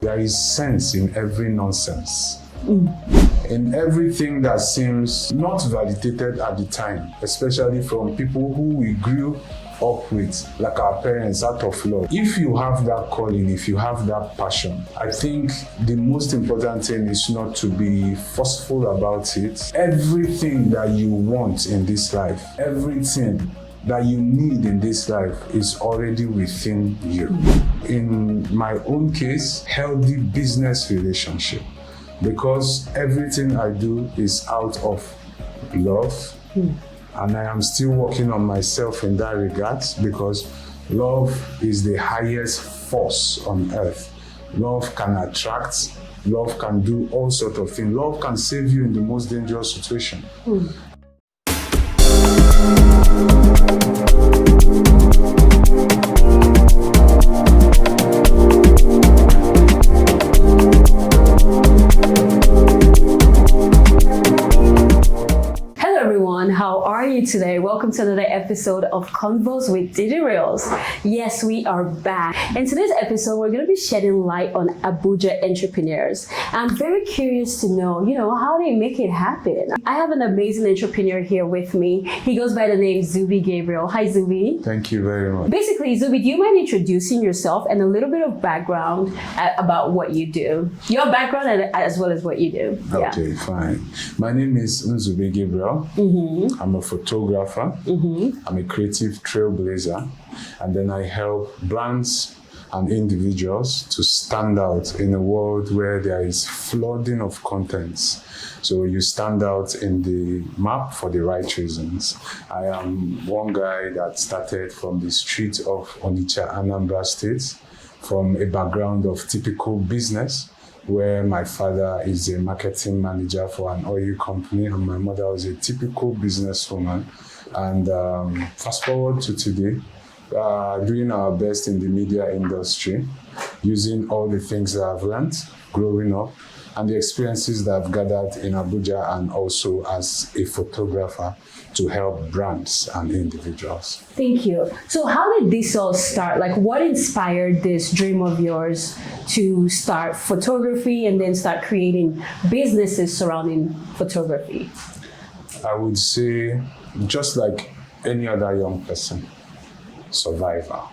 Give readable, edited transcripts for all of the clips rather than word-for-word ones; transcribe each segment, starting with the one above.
there is sense in every nonsense. In everything that seems not validated at the time, especially from people who we grew up with, like our parents, out of love. If you have that calling, if you have that passion, I think the most important thing is not to be forceful about it. Everything that you want in this life, everything that you need in this life is already within you. In my own case, healthy business relationship, because everything I do is out of love. And I am still working on myself in that regard, because love is the highest force on earth. Love can attract, love can do all sorts of things. Love can save you in the most dangerous situation. How are you today? Welcome to another episode of Convos with Dederils. Yes, we are back. In today's episode, we're going to be shedding light on Abuja entrepreneurs. I'm very curious to know, how they make it happen. I have an amazing entrepreneur here with me. He goes by the name Zubby Gabriel. Hi, Zubby. Thank you very much. Basically, Zubby, do you mind introducing yourself and a little bit of background about what you do? Your background as well as what you do. Okay, fine. My name is Zubby Gabriel. I'm a photographer. I'm a creative trailblazer. And then I help brands and individuals to stand out in a world where there is flooding of contents. So you stand out in the map for the right reasons. I am one guy that started from the streets of Onitsha, Anambra State, from a background of typical business, where my father is a marketing manager for an oil company and my mother was a typical businesswoman. And fast forward to today, doing our best in the media industry, using all the things that I've learned growing up and the experiences that I've gathered in Abuja and also as a photographer to help brands and individuals. Thank you. So how did this all start? Like, what inspired this dream of yours to start photography and then start creating businesses surrounding photography? I would say, just like any other young person, survival.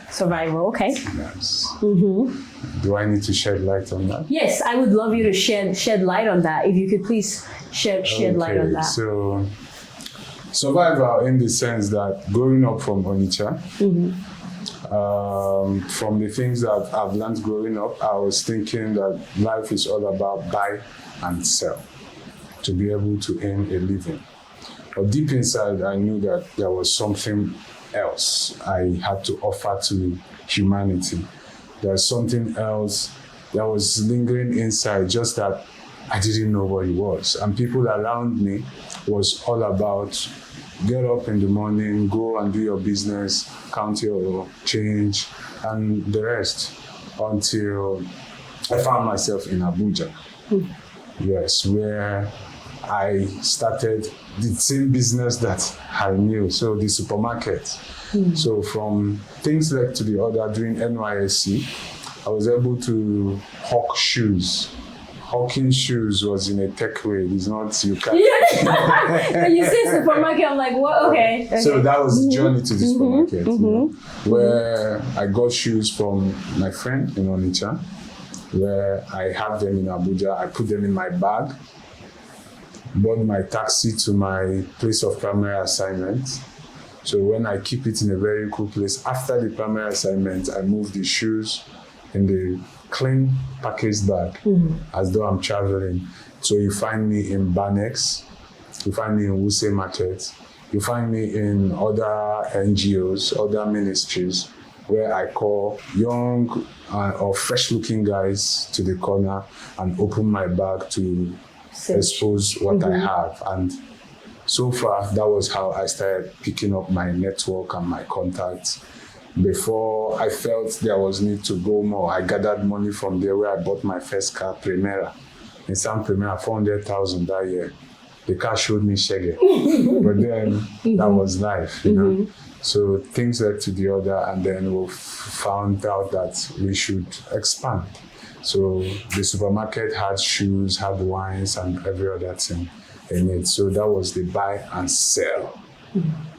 Survival, okay. Yes. Do I need to shed light on that? Yes, I would love you to shed light on that. If you could please shed light on that. So, survival in the sense that growing up from Onitsha, from the things that I've learned growing up, I was thinking that life is all about buy and sell to be able to earn a living. But deep inside, I knew that there was something else I had to offer to humanity. There's something else that was lingering inside, just that I didn't know what it was. And people around me was all about get up in the morning, go and do your business, count your change, and the rest, until I found myself in Abuja. Yes, where I started the same business that I knew, so the supermarket. So from things like to the other, during NYSC, I was able to hawk shoes. Hawking shoes was in a tech way. It's not, you can't. When you say supermarket, I'm like, what? Okay. So that was the journey to the supermarket, where I got shoes from my friend in Onitsha, where I have them in Abuja. I put them in my bag, bought my taxi to my place of primary assignment. So when I keep it in a very cool place, after the primary assignment, I move the shoes in the clean packaged bag as though I'm traveling. So you find me in Banex, you find me in Wuse Market, you find me in other NGOs, other ministries, where I call young or fresh-looking guys to the corner and open my bag to expose what I have. And so far, that was how I started picking up my network and my contacts. Before I felt there was need to go more, I gathered money from there where I bought my first car, Primera. In San Primera, 400,000 that year. The car showed me shaggy. But then that was life, So things led to the other, and then we found out that we should expand. So the supermarket had shoes, had wines, and every other thing in it. So that was the buy and sell.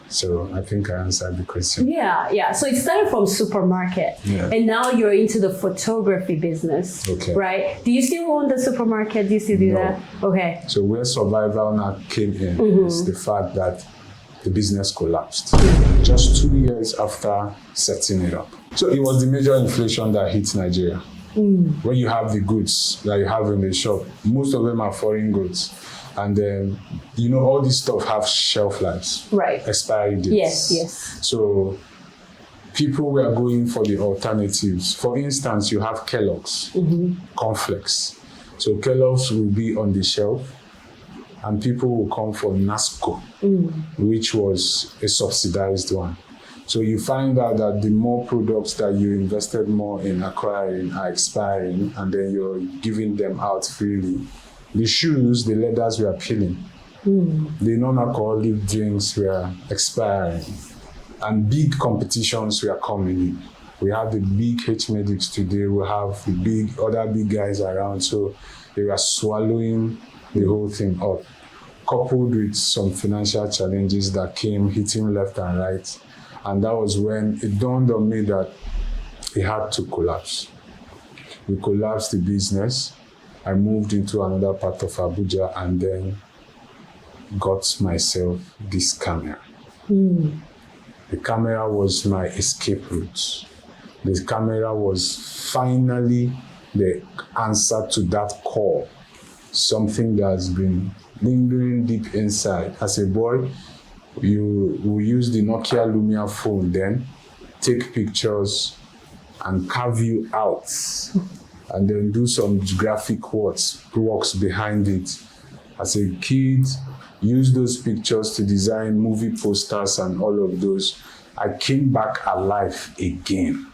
So I think I answered the question. Yeah. So it started from supermarket, and now you're into the photography business, right? Do you still own the supermarket? Do you still do that? Okay. So where survival now came in is the fact that the business collapsed just 2 years after setting it up. So it was the major inflation that hit Nigeria. When you have the goods that you have in the shop, most of them are foreign goods. And then, all this stuff have shelf lives. Right. Expiry dates. Yes. So people were going for the alternatives. For instance, you have Kellogg's, cornflakes. So Kellogg's will be on the shelf, and people will come for NASCO, which was a subsidized one. So you find out that the more products that you invested more in acquiring are expiring, and then you're giving them out freely. The shoes, the leathers were peeling. The non-alcoholic drinks were expiring. And big competitions were coming in. We have the big H-Medics today. We have the other big guys around. So they were swallowing the whole thing up, coupled with some financial challenges that came hitting left and right. And that was when it dawned on me that it had to collapse. We collapsed the business. I moved into another part of Abuja and then got myself this camera. The camera was my escape route. The camera was finally the answer to that call, something that's been lingering deep inside. As a boy, you will use the Nokia Lumia phone then, take pictures and carve you out. And then do some graphic works behind it. As a kid, use those pictures to design movie posters and all of those. I came back alive again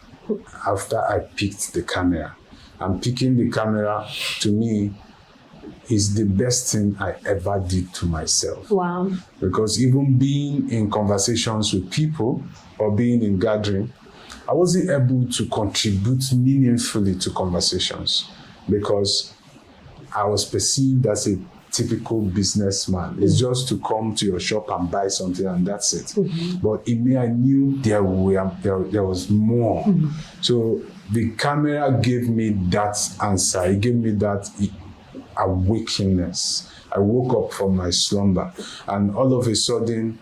after I picked the camera. And picking the camera, to me, is the best thing I ever did to myself. Wow. Because even being in conversations with people or being in gathering, I wasn't able to contribute meaningfully to conversations because I was perceived as a typical businessman. It's just to come to your shop and buy something and that's it. But in me, I knew there was more. So the camera gave me that answer. It gave me that awakeness. I woke up from my slumber and all of a sudden,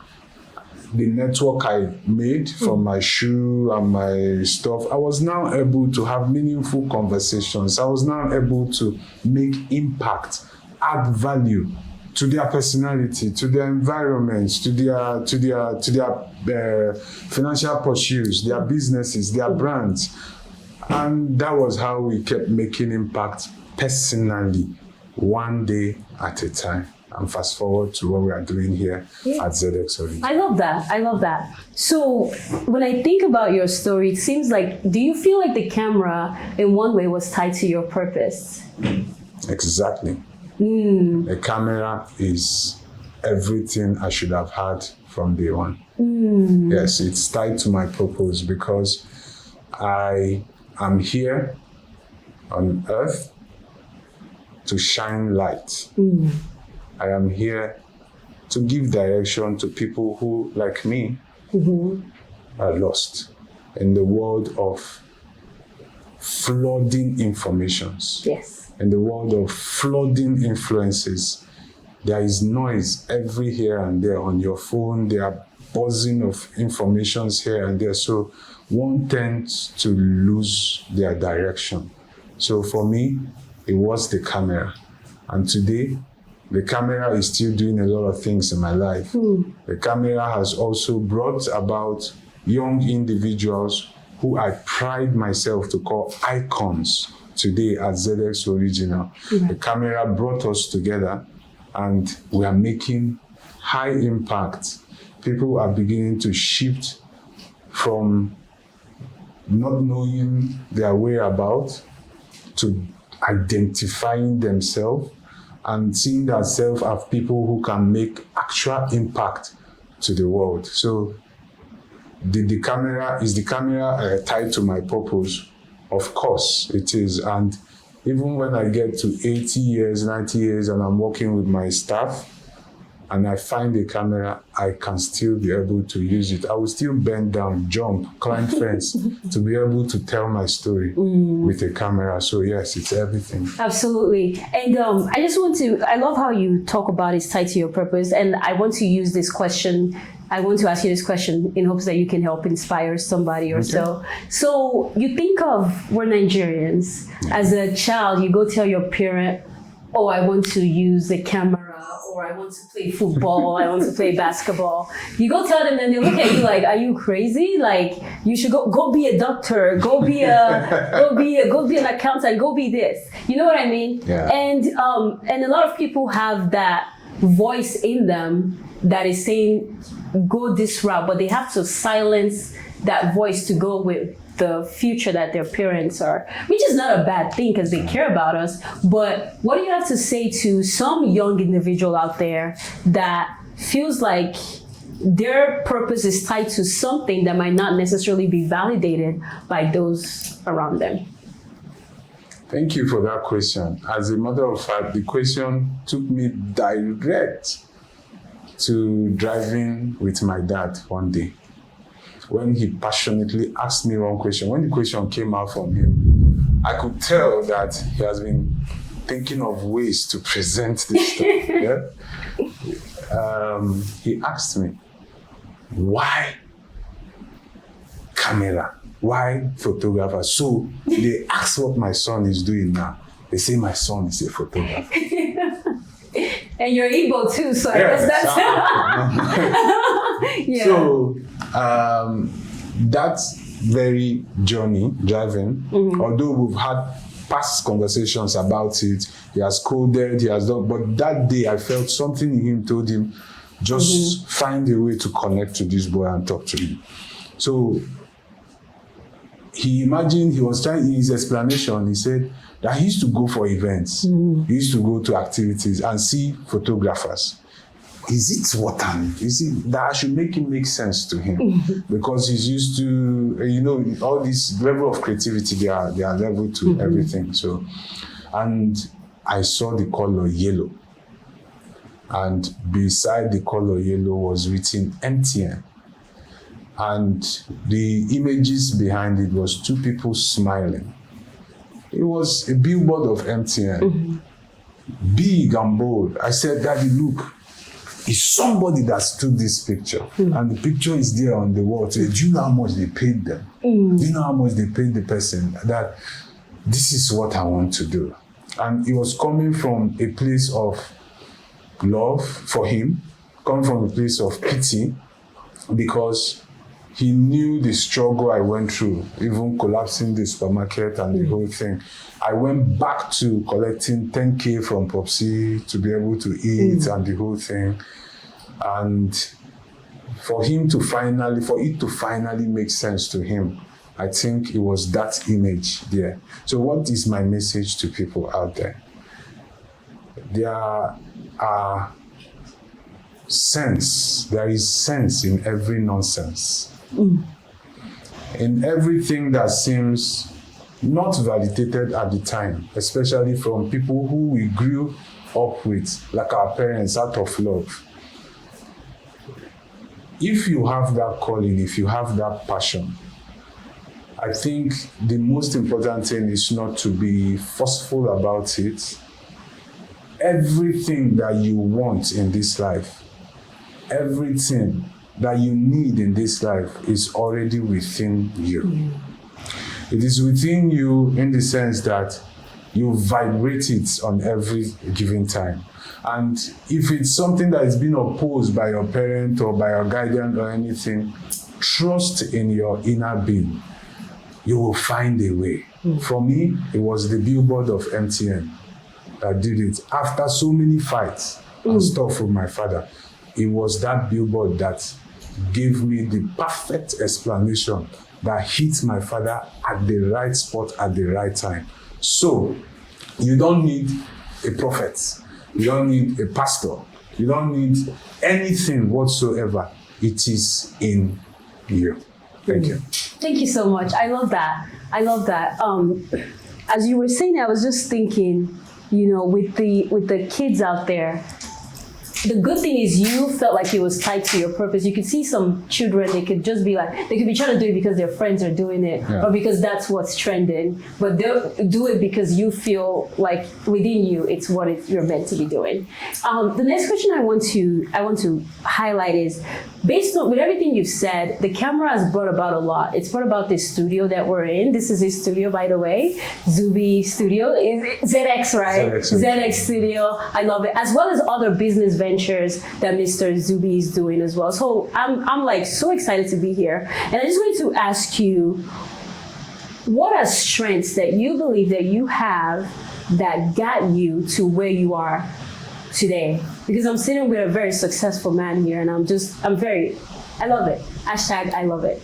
the network I made from my shoe and my stuff, I was now able to have meaningful conversations. I was now able to make impact, add value to their personality, to their environments, to their financial pursuits, their businesses, their brands. And that was how we kept making impact personally, one day at a time. And fast forward to what we are doing here at ZedX already. I love that. So when I think about your story, it seems like, do you feel like the camera in one way was tied to your purpose? Exactly. The camera is everything I should have had from day one. Yes, it's tied to my purpose because I am here on earth to shine light. I am here to give direction to people who, like me, are lost in the world of flooding informations. Yes. In the world of flooding influences. There is noise every here and there on your phone. There are buzzing of informations here and there. So one tends to lose their direction. So for me, it was the camera. And today, the camera is still doing a lot of things in my life. The camera has also brought about young individuals who I pride myself to call icons today at ZedX Original. The camera brought us together and we are making high impact. People are beginning to shift from not knowing their way about to identifying themselves and seeing themselves as people who can make actual impact to the world. So the camera is tied to my purpose? Of course it is. And even when I get to 80 years, 90 years, and I'm working with my staff, and I find a camera, I can still be able to use it. I will still bend down, jump, climb fence to be able to tell my story with a camera. So yes, it's everything. Absolutely. And I love how you talk about it's tied to your purpose. And I want to use this question. I want to ask you this question in hopes that you can help inspire somebody or so. So you think of, we're Nigerians. As a child, you go tell your parent, oh, I want to use the camera, or I want to play football, I want to play basketball. You go tell them, and they look at you like, are you crazy? Like, you should go be a doctor, go be an accountant, go be this. You know what I mean? Yeah. And a lot of people have that voice in them that is saying, go this route, but they have to silence that voice to go with the future that their parents are, which is not a bad thing because they care about us. But what do you have to say to some young individual out there that feels like their purpose is tied to something that might not necessarily be validated by those around them? Thank you for that question. As a matter of fact, the question took me direct to driving with my dad one day, when he passionately asked me one question. When the question came out from him, I could tell that he has been thinking of ways to present this stuff. He asked me, why camera? Why photographer? So they asked what my son is doing now. They say my son is a photographer. And you're Igbo too, so I guess that's... Yeah. So that very journey, driving, although we've had past conversations about it, he has coded, he has done, but that day I felt something in him told him, just find a way to connect to this boy and talk to him. So he imagined, he was trying, in his explanation, he said that he used to go for events, he used to go to activities and see photographers. Is it what is it that I should make it make sense to him? Because he's used to, all this level of creativity, they are level to everything. So, and I saw the color yellow. And beside the color yellow was written MTN. And the images behind it was two people smiling. It was a billboard of MTN, big and bold. I said, Daddy, look, it's somebody that took this picture. And the picture is there on the wall. So, do you know how much they paid them? Do you know how much they paid the person? That this is what I want to do. And it was coming from a place of love for him, coming from a place of pity, because he knew the struggle I went through, even collapsing the supermarket and the whole thing. I went back to collecting 10K from Popsy to be able to eat and the whole thing. And for it to finally make sense to him, I think it was that image there. So what is my message to people out there? There is sense in every nonsense. In everything that seems not validated at the time, especially from people who we grew up with, like our parents, out of love. If you have that calling, if you have that passion, I think the most important thing is not to be forceful about it. Everything that you want in this life, everything that you need in this life is already within you. It is within you in the sense that you vibrate it on every given time. And if it's something that is being opposed by your parent or by your guardian or anything, trust in your inner being. You will find a way. For me, it was the billboard of MTN that did it. After so many fights and stuff with my father, it was that billboard that gave me the perfect explanation that hit my father at the right spot at the right time. So, you don't need a prophet. You don't need a pastor. You don't need anything whatsoever. It is in you. Thank you. Thank you so much. I love that. I love that. As you were saying, I was just thinking, with the kids out there, the good thing is you felt like it was tied to your purpose. You could see some children, they could just be like, they could be trying to do it because their friends are doing it or because that's what's trending. But they'll do it because you feel like within you, it's what you're meant to be doing. The next question I want to highlight is, based on with everything you've said, the camera has brought about a lot. It's brought about this studio that we're in. This is his studio, by the way, Zubby Studio, ZedX, right? ZedX Studio. I love it, as well as other business ventures that Mr. Zubby is doing as well. So I'm like so excited to be here. And I just wanted to ask you, what are strengths that you believe that you have that got you to where you are today? Because I'm sitting with a very successful man here, and I love it. Hashtag I love it.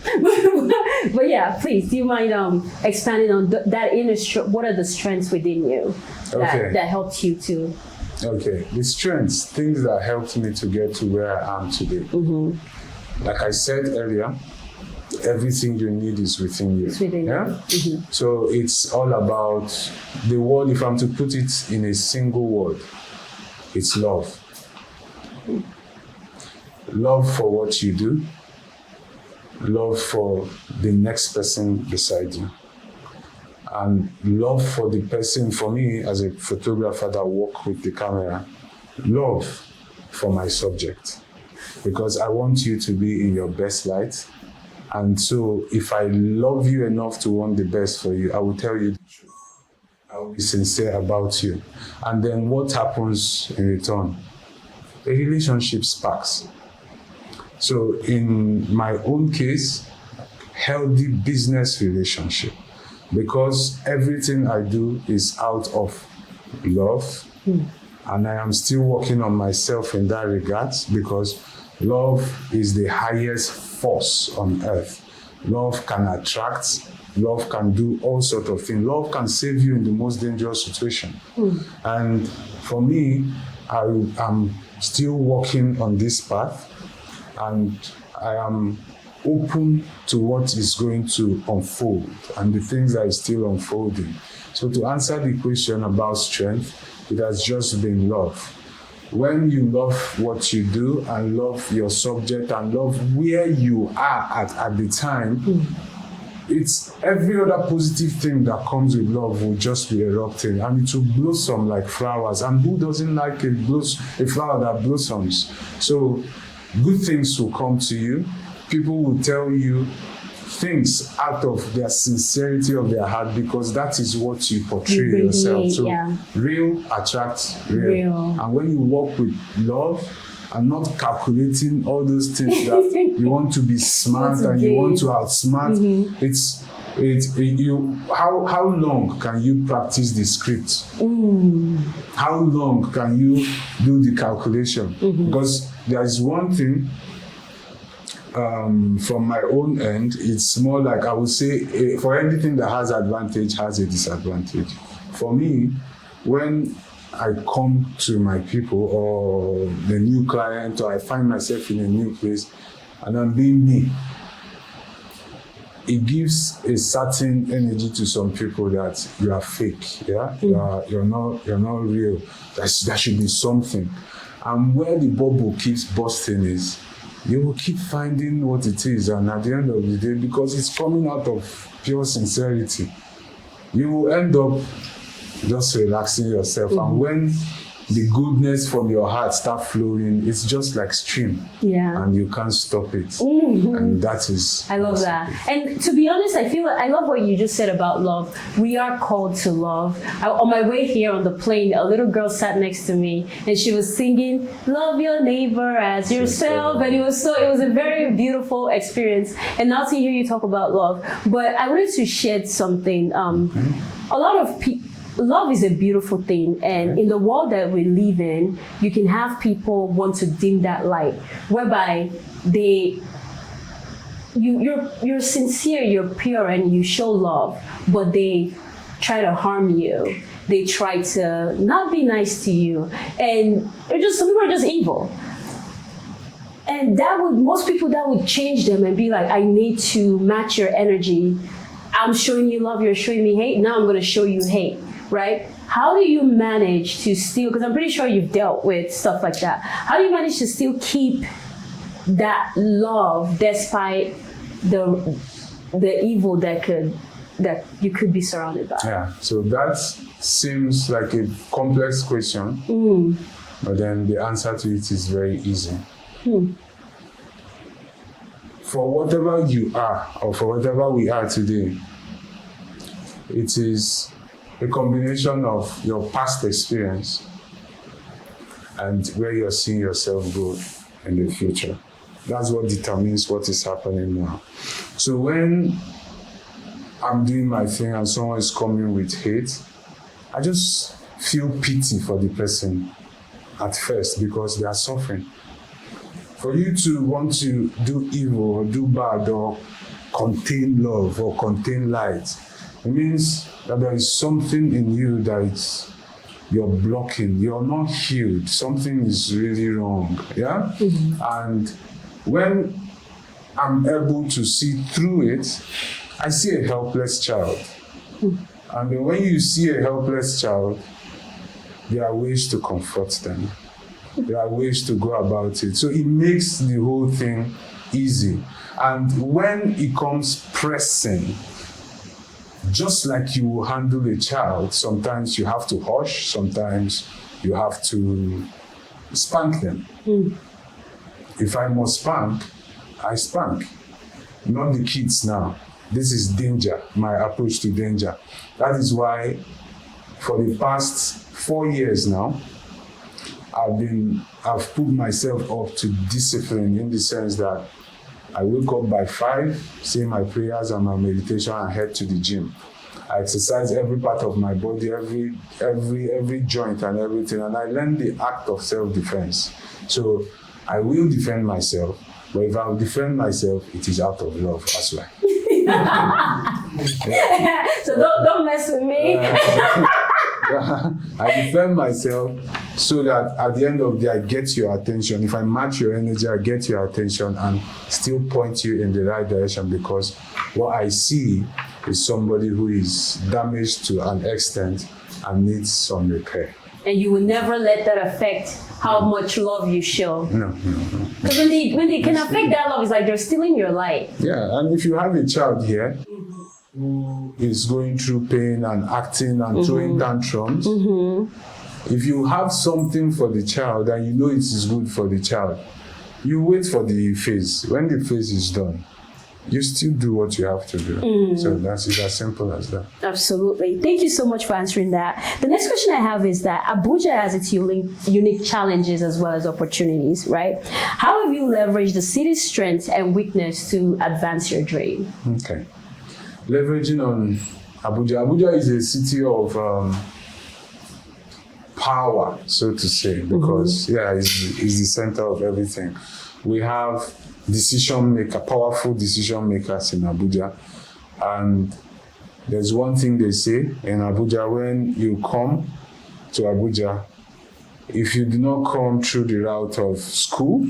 But yeah, please, do you mind expanding on that inner what are the strengths within you that helped you to? Okay, the strengths, things that helped me to get to where I am today. Like I said earlier, everything you need is within you. It's within you. So it's all about the word. If I'm to put it in a single word, it's love. Love for what you do, love for the next person beside you, and love for the person, for me as a photographer that work with the camera, love for my subject, because I want you to be in your best light. And so if I love you enough to want the best for you, I will tell you the truth. I will be sincere about you. And then what happens in return? A relationship sparks. So in my own case, healthy business relationship, because everything I do is out of love. And I am still working on myself in that regard, because love is the highest force on earth. Love can attract, love can do all sorts of things. Love can save you in the most dangerous situation. And for me, I am still working on this path, and I am open to what is going to unfold and the things that is still unfolding. So to answer the question about strength, it has just been love. When you love what you do and love your subject and love where you are at the time, it's every other positive thing that comes with love will just be erupting, and it will blossom like flowers. And who doesn't like a flower that blossoms? So good things will come to you. People will tell you things out of their sincerity of their heart, because that is what you portray yourself. So real attracts real. And when you work with love and not calculating all those things that you want to be smart and you want to outsmart, how long can you practice the script? How long can you do the calculation? Because there is one thing. From my own end, it's more like, I would say, for anything that has advantage has a disadvantage. For me, when I come to my people or the new client, or I find myself in a new place and I'm being me, it gives a certain energy to some people that you are fake, you're not real. There should be something. And where the bubble keeps busting is, you will keep finding what it is, and at the end of the day, because it's coming out of pure sincerity, you will end up just relaxing yourself. And when the goodness from your heart start flowing, it's just like stream, and you can't stop it. And that is, I love that. And to be honest, I love what you just said about love. We are called to love. On my way here on the plane, a little girl sat next to me, and she was singing "Love Your Neighbor as Yourself," and it was a very beautiful experience. And now to hear you talk about love, but I wanted to shed something. A lot of people. Love is a beautiful thing, and in the world that we live in, you can have people want to dim that light, whereby you're sincere, you're pure, and you show love, but they try to harm you. They try to not be nice to you, and some people are just evil. And most people that would change them and be like, I need to match your energy. I'm showing you love, you're showing me hate. Now I'm going to show you hate, right? How do you manage to still, because I'm pretty sure you've dealt with stuff like that. How do you manage to still keep that love despite the evil that you could be surrounded by? Yeah, so that seems like a complex question, but then the answer to it is very easy. For whatever you are, or for whatever we are today, it is a combination of your past experience and where you're seeing yourself go in the future. That's what determines what is happening now. So when I'm doing my thing and someone is coming with hate, I just feel pity for the person at first because they are suffering. For you to want to do evil or do bad or contain love or contain light, it means that there is something in you that you're blocking. You're not healed. Something is really wrong. Yeah? And when I'm able to see through it, I see a helpless child. And then when you see a helpless child, there are ways to comfort them. There are ways to go about it. So it makes the whole thing easy. And when it comes pressing, just like you will handle a child, sometimes you have to hush, sometimes you have to spank them. If I must spank, I spank. Not the kids now. This is danger, my approach to danger. That is why for the past 4 years now, I've put myself up to discipline in the sense that I wake up by 5, say my prayers and my meditation and head to the gym. I exercise every part of my body, every joint and everything, and I learn the act of self-defense. So I will defend myself, but if I will defend myself, it is out of love as well. So don't mess with me. I defend myself so that at the end of the day, I get your attention. If I match your energy, I get your attention and still point you in the right direction, because what I see is somebody who is damaged to an extent and needs some repair. And you will never let that affect how much love you show. No. Because when they can affect that love, it's like they're stealing your light. Yeah, and if you have a child here who is going through pain and acting and throwing tantrums, if you have something for the child and you know it is good for the child, you wait for the phase. When the phase is done, you still do what you have to do. So that's it, as simple as that. Absolutely. Thank you so much for answering that. The next question I have is that Abuja has its unique challenges as well as opportunities, right? How have you leveraged the city's strengths and weakness to advance your dream? Okay. Leveraging on Abuja. Abuja is a city of power, so to say, because it's the center of everything. We have powerful decision makers in Abuja. And there's one thing they say in Abuja: when you come to Abuja, if you do not come through the route of school,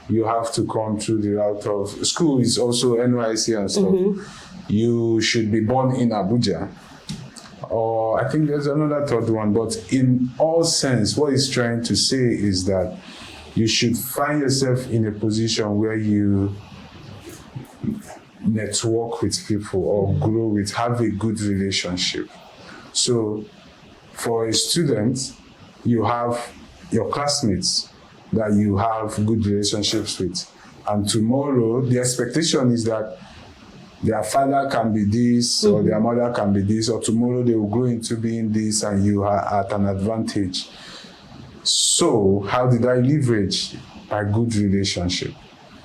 you have to come through the route of school is also NYC and stuff. You should be born in Abuja. Or I think there's another third one, but in all sense, what he's trying to say is that you should find yourself in a position where you network with people or grow with, have a good relationship. So for a student, you have your classmates that you have good relationships with. And tomorrow, the expectation is that their father can be this, or their mother can be this, or tomorrow they will grow into being this, and you are at an advantage. So how did I leverage a good relationship?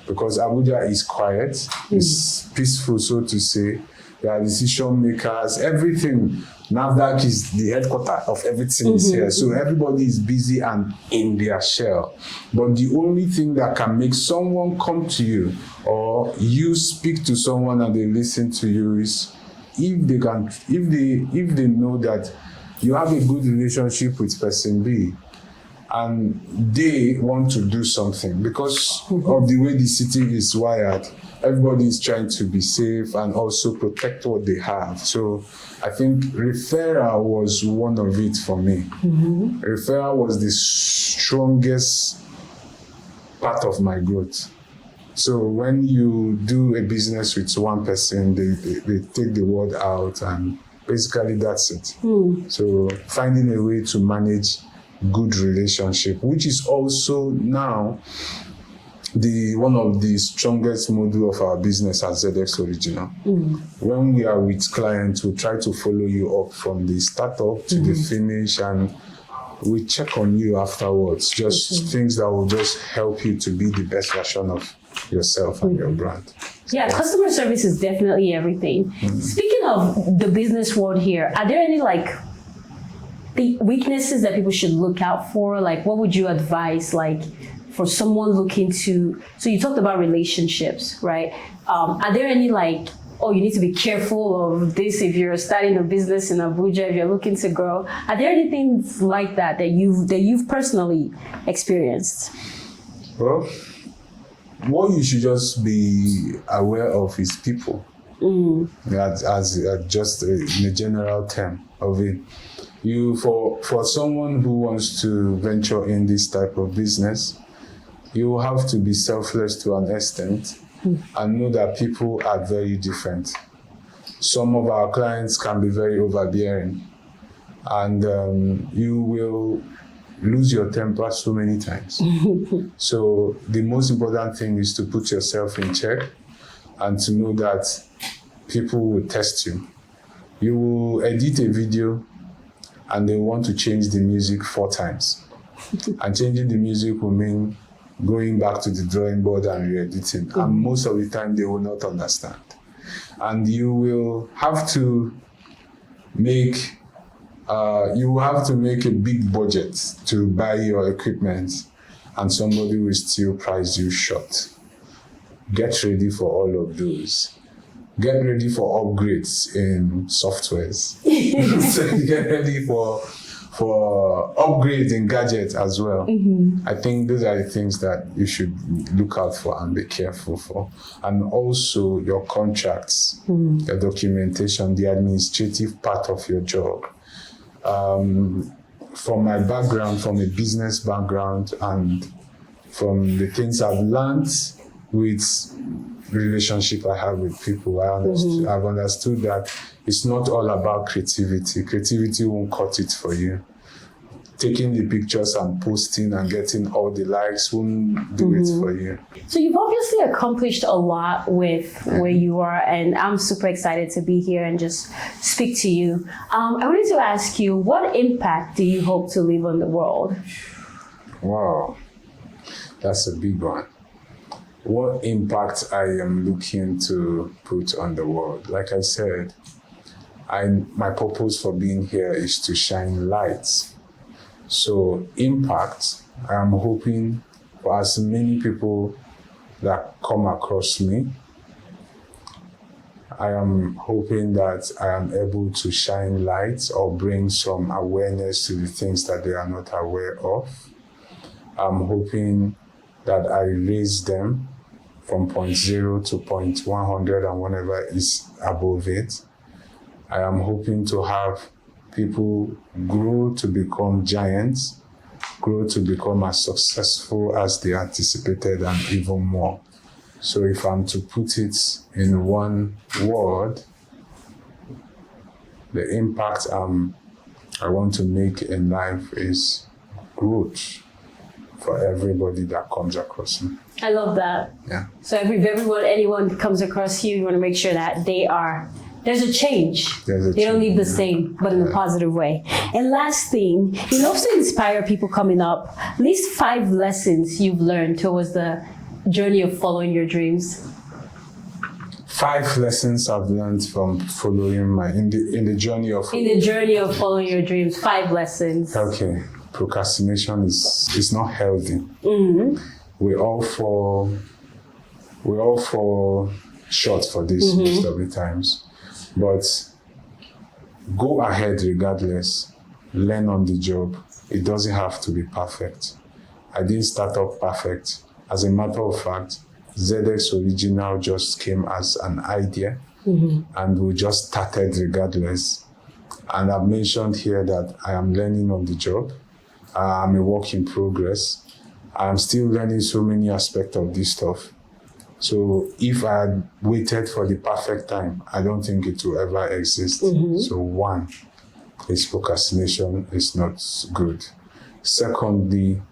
Because Abuja is quiet, it's peaceful, so to say. There are decision makers, everything. NAFDAC is the headquarters of everything is here. So everybody is busy and in their shell. But the only thing that can make someone come to you, or you speak to someone and they listen to you, is if they know that you have a good relationship with person B, and they want to do something because of the way the city is wired. Everybody is trying to be safe and also protect what they have. So I think referral was one of it for me. Referral was the strongest part of my growth. So when you do a business with one person, they take the word out, and basically that's it. So finding a way to manage good relationship, which is also now one of the strongest module of our business at ZedX Original. When we are with clients, we try to follow you up from the startup to the finish, and we check on you afterwards. Just things that will just help you to be the best version of yourself and your brand. Yeah, customer service is definitely everything. Speaking of the business world here, are there any the weaknesses that people should look out for? Like, what would you advise, for someone looking to, so you talked about relationships, right? Are there any you need to be careful of this if you're starting a business in Abuja, if you're looking to grow? Are there any things like that you've personally experienced? Well, what you should just be aware of is people. As just in a general term of it. For someone who wants to venture in this type of business, you have to be selfless to an extent and know that people are very different. Some of our clients can be very overbearing, and you will lose your temper so many times. So the most important thing is to put yourself in check and to know that people will test you. You will edit a video and they want to change the music 4 times. And changing the music will mean going back to the drawing board and re-editing. And most of the time they will not understand. And you will have to make a big budget to buy your equipment, and somebody will still price you short. Get ready for all of those. Get ready for upgrades in softwares. Get ready for upgrades in gadgets as well. I think those are the things that you should look out for and be careful for. And also your contracts, your documentation, the administrative part of your job. From my background, from a business background, and from the things I've learned with relationship I have with people, I've understood that it's not all about creativity. Creativity won't cut it for you. Taking the pictures and posting and getting all the likes won't do it for you. So you've obviously accomplished a lot with where you are, and I'm super excited to be here and just speak to you. I wanted to ask you, what impact do you hope to leave on the world? Wow, that's a big one. What impact I am looking to put on the world? Like I said, my purpose for being here is to shine lights. So impact, I am hoping for as many people that come across me. I am hoping that I am able to shine lights or bring some awareness to the things that they are not aware of. I'm hoping that I raise them from point 0 to point 100 and whatever is above it. I am hoping to have people grow to become giants, grow to become as successful as they anticipated and even more. So if I'm to put it in one word, the impact I want to make in life is growth for everybody that comes across me. I love that. Yeah. So anyone comes across you, you want to make sure that there's a change. They don't leave the same, but in a positive way. And last thing, you love to inspire people coming up. List 5 lessons you've learned towards the journey of following your dreams. 5 lessons I've learned from following in the journey of following your dreams. 5 lessons. Okay. Procrastination is not healthy. We all fall short for this most of the times. But go ahead regardless. learn on the job. It doesn't have to be perfect. I didn't start off perfect. As a matter of fact, ZedX Original just came as an idea, and we just started regardless. And I've mentioned here that I am learning on the job. I'm a work in progress. I'm still learning so many aspects of this stuff. So if I had waited for the perfect time, I don't think it will ever exist. So one is procrastination is not good. Secondly,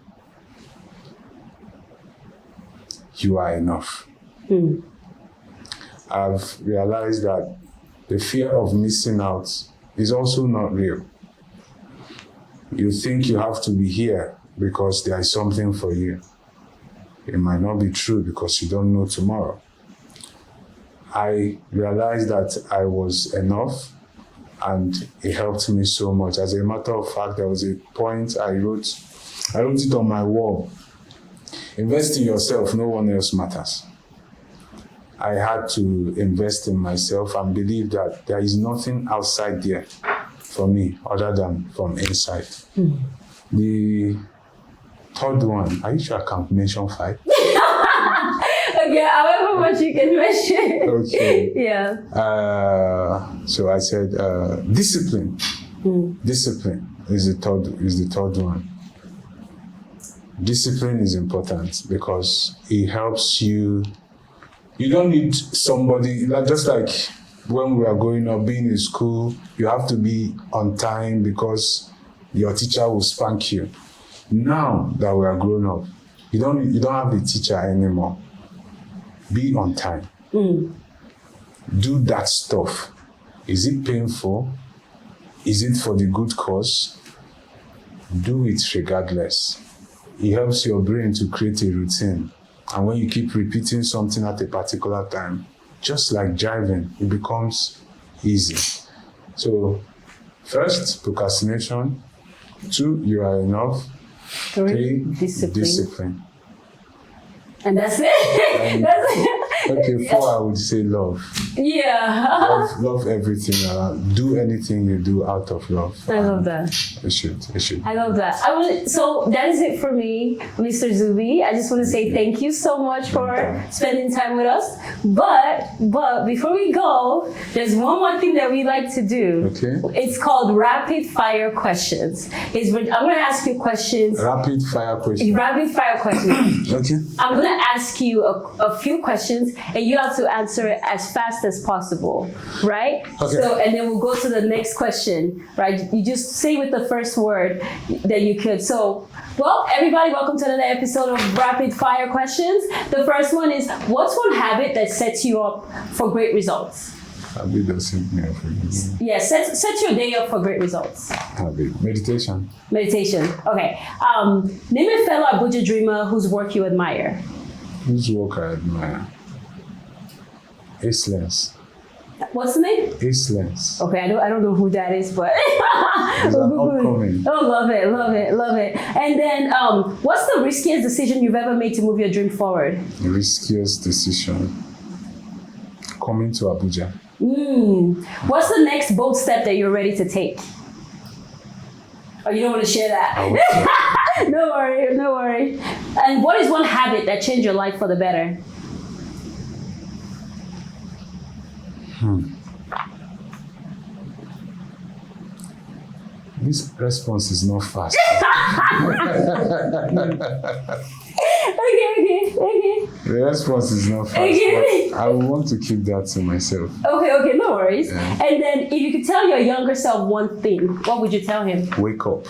you are enough. I've realized that the fear of missing out is also not real. You think you have to be here because there is something for you. It might not be true because you don't know tomorrow. I realized that I was enough, and it helped me so much. As a matter of fact, there was a point I wrote it on my wall. Invest in yourself, no one else matters. I had to invest in myself and believe that there is nothing outside there for me other than from inside. The third one, are you sure I can't mention 5? Okay, however much you can mention. Okay. Yeah. So I said discipline. Discipline is the third one. Discipline is important because it helps you. You don't need somebody, just like when we are growing up, being in school, you have to be on time because your teacher will spank you. Now that we are grown up, you don't have a teacher anymore. Be on time. Do that stuff. Is it painful? Is it for the good cause? Do it regardless. It helps your brain to create a routine. And when you keep repeating something at a particular time, just like driving, it becomes easy. So, first, procrastination. 2, you are enough. 3, discipline. And that's it. That's it. Okay, 4, I would say love. Yeah. Love everything around. Do anything you do out of love. I love that. It should. I love that. So that is it for me, Mr. Zubby. I just want to say thank you so much for spending time with us. But before we go, there's one more thing that we like to do. Okay. It's called rapid fire questions. I'm going to ask you questions. Rapid fire questions. Rapid fire questions. Okay. I'm going to ask you a few questions, and you have to answer it as fast as possible, right? Okay. So, and then we'll go to the next question, right? You just say with the first word that you could. So, well, everybody, welcome to another episode of Rapid Fire Questions. The first one is, what's one habit that sets you up for great results? Habit that sets me up for great results. Yeah, set your day up for great results. Habit. Meditation. Okay. Name a fellow Abuja dreamer whose work you admire. Whose work I admire? Aceless. What's the name? Aceless. Okay, I don't know who that is, but It's an upcoming. Oh, love it. And then, what's the riskiest decision you've ever made to move your dream forward? The riskiest decision. Coming to Abuja. What's the next bold step that you're ready to take? Oh, you don't want to share that? No worry. And what is one habit that changed your life for the better? This response is not fast. Okay. The response is not fast. Okay. But I want to keep that to myself. Okay, no worries. Yeah. And then if you could tell your younger self one thing, what would you tell him? Wake up.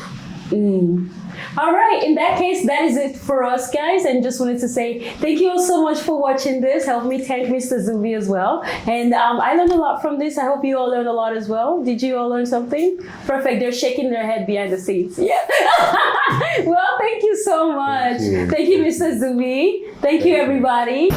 All right, in that case, that is it for us, guys. And just wanted to say thank you all so much for watching this. Help me thank Mr. Zubby as well. And I learned a lot from this. I hope you all learned a lot as well. Did you all learn something? Perfect. They're shaking their head behind the scenes. Yeah. Well, thank you so much. Thank you, Mr. Zubby. Thank you, everybody.